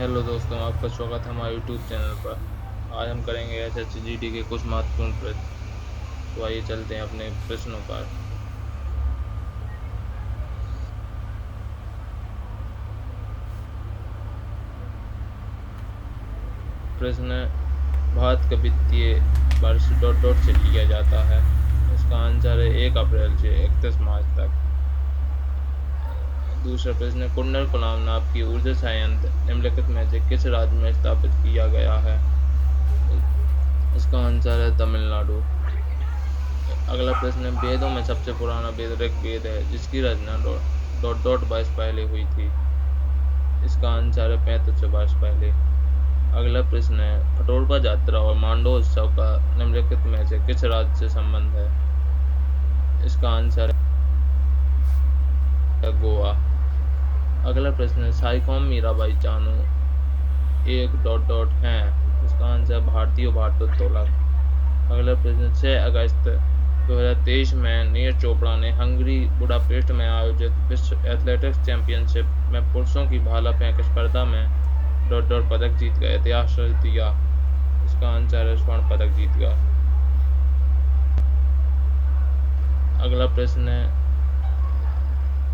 Hello दोस्तों, आपका स्वागत है हमारे यूट्यूब चैनल पर। आज हम करेंगे एसएसजीडी के कुछ महत्वपूर्ण प्रश्न। तो आइए चलते हैं अपने प्रश्नों पर। प्रश्न: भारत का वित्तीय वर्ष डॉट डॉट से लिया जाता है। इसका आंसर है 1 अप्रैल से 31 मार्च तक। दूसरा प्रश्न: कुंडल कुलाम नाम की ऊर्जा संयंत्र निम्नलिखित में से किस राज्य में स्थापित किया गया है? इसका आंसर है तमिलनाडु। अगला प्रश्न: वेदों में सबसे पुराना वेद ऋग्वेद है, जिसकी रचना डॉट डॉट वर्ष पहले हुई थी। इसका आंसर है 3500 वर्ष पहले। अगला प्रश्न है: फटोरबा यात्रा और मांडो उत्सव का निम्नलिखित में से किस राज्य से संबंध है? इसका आंसर है गोवा। अगला प्रश्न है: साइखौम मीराबाई चानू एक डॉट डॉट हैं। इसका आंसर भारतीय भारोत्तोलक। अगला प्रश्न: 6 अगस्त 2023 में नीरज चोपड़ा ने हंगरी बुडापेस्ट में आयोजित विश्व एथलेटिक्स चैंपियनशिप में पुरुषों की भाला फेंक स्पर्धा में डॉट डॉट पदक जीतकर इतिहास रच दिया। इसका आंसर है स्वर्ण पदक जीतकर। अगला प्रश्न है: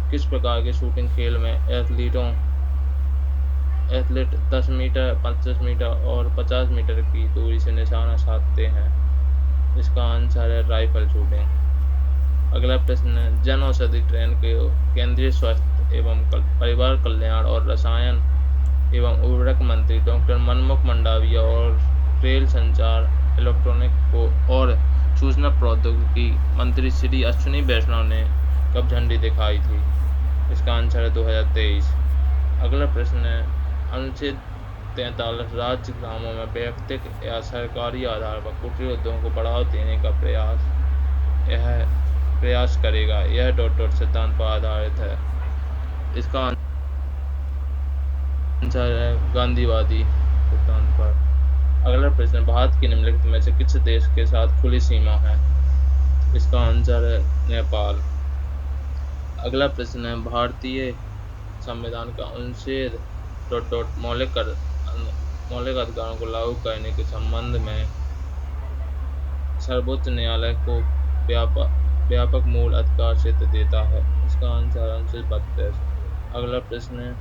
किस प्रकार के शूटिंग खेल में एथलीट 10 मीटर, 25 मीटर और 50 मीटर की दूरी से निशाना साधते हैं? इसका आंसर है राइफल शूटिंग। अगला प्रश्न है: जन औषधि ट्रेन के केंद्रीय स्वास्थ्य एवं परिवार कल्याण और रसायन एवं उर्वरक मंत्री डॉक्टर मनमुख मंडाविया और रेल संचार, इलेक्ट्रॉनिक और सूचना प्रौद्योगिकी मंत्री श्री अश्विनी वैष्णव ने कब झंडी दिखाई थी? इसका आंसर है 2023। अगला प्रश्न है: अनुच्छेद 43 राज्य ग्रामों में वैयक्तिक या सरकारी आधार पर कुटीर उद्योगों को बढ़ावा देने का प्रयास करेगा। यह डॉट डॉट सिद्धांत पर आधारित है। इसका आंसर है गांधीवादी सिद्धांत पर। अगला प्रश्न: भारत की निम्नलिखित में से किस देश के साथ खुली सीमा है? इसका आंसर है नेपाल। अगला प्रश्न है: भारतीय संविधान का अनुच्छेद डॉट डॉट मौलिक अधिकारों को लागू करने के संबंध में सर्वोच्च न्यायालय को व्यापक मूल अधिकार क्षेत्र देता है। इसका आंसर अनुच्छेद 32। अगला प्रश्न है: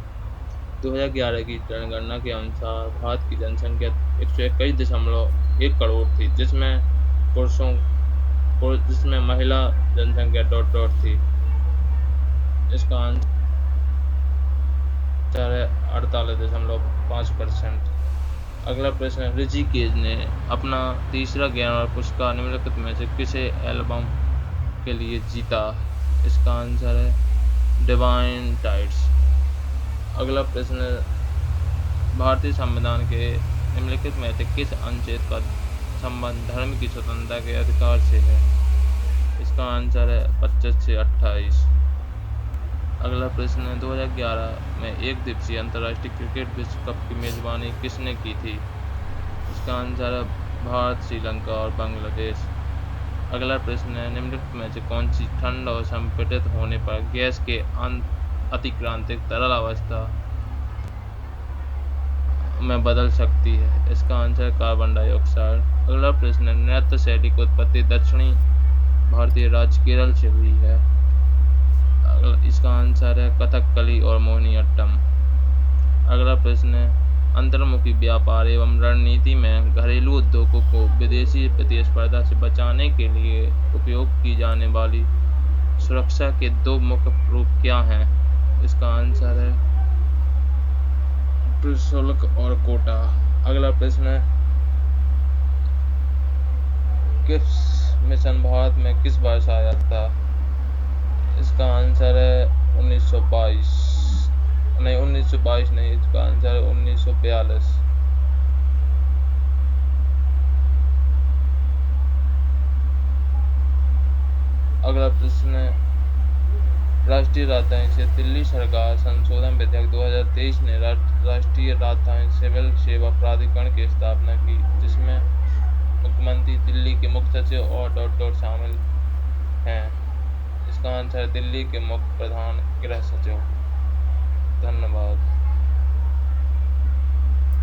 2011 की जनगणना के अनुसार भारत की जनसंख्या 121.1 करोड़ थी, जिसमें महिला जनसंख्या डॉट डॉट थी। इसका आंसर है 48.5%। अगला प्रश्न है: ऋषिकेश ने अपना तीसरा ज्ञानवर्धक पुरस्कार निम्नलिखित में से किस एल्बम के लिए जीता? इसका आंसर है डिवाइन टाइड्स। अगला प्रश्न है: भारतीय संविधान के निम्नलिखित में से किस अनुच्छेद का संबंध धर्म की स्वतंत्रता के अधिकार से है? इसका आंसर है 25 से 28। अगला प्रश्न है: 2011 में एक दिवसीय अंतर्राष्ट्रीय क्रिकेट विश्व कप की मेजबानी किसने की थी? इसका आंसर है भारत, श्रीलंका और बांग्लादेश। अगला प्रश्न है: निम्नलिखित में से कौन सी ठंड और संपीड़ित होने पर गैस के अतिक्रांतिक तरल अवस्था में बदल सकती है? इसका आंसर कार्बन डाइऑक्साइड। अगला प्रश्न है: नृत्य शैली की उत्पत्ति दक्षिणी भारतीय राज्य केरल से हुई है। इसका आंसर है कथकली और मोहिनीअट्टम। अगला प्रश्न है: अंतर्मुखी व्यापार एवं रणनीति में घरेलू उद्योगों को विदेशी प्रतिस्पर्धा से बचाने के लिए उपयोग की जाने वाली सुरक्षा के 2 मुख्य रूप क्या हैं? इसका आंसर है प्रशुल्क और कोटा। अगला प्रश्न है: किस मिशन भारत में किस वर्ष आया था? इसका आंसर है 1922 नहीं, इसका आंसर है 1942। अगला प्रश्न है: राष्ट्रीय राजधानी से दिल्ली सरकार संशोधन विधेयक 2023 ने राष्ट्रीय राजधानी सिविल सेवा प्राधिकरण की स्थापना की, जिसमें मुख्यमंत्री, दिल्ली के मुख्य सचिव और डॉट डॉट शामिल हैं। इसका आंसर है दिल्ली के मुख्य प्रधान गृह सचिव।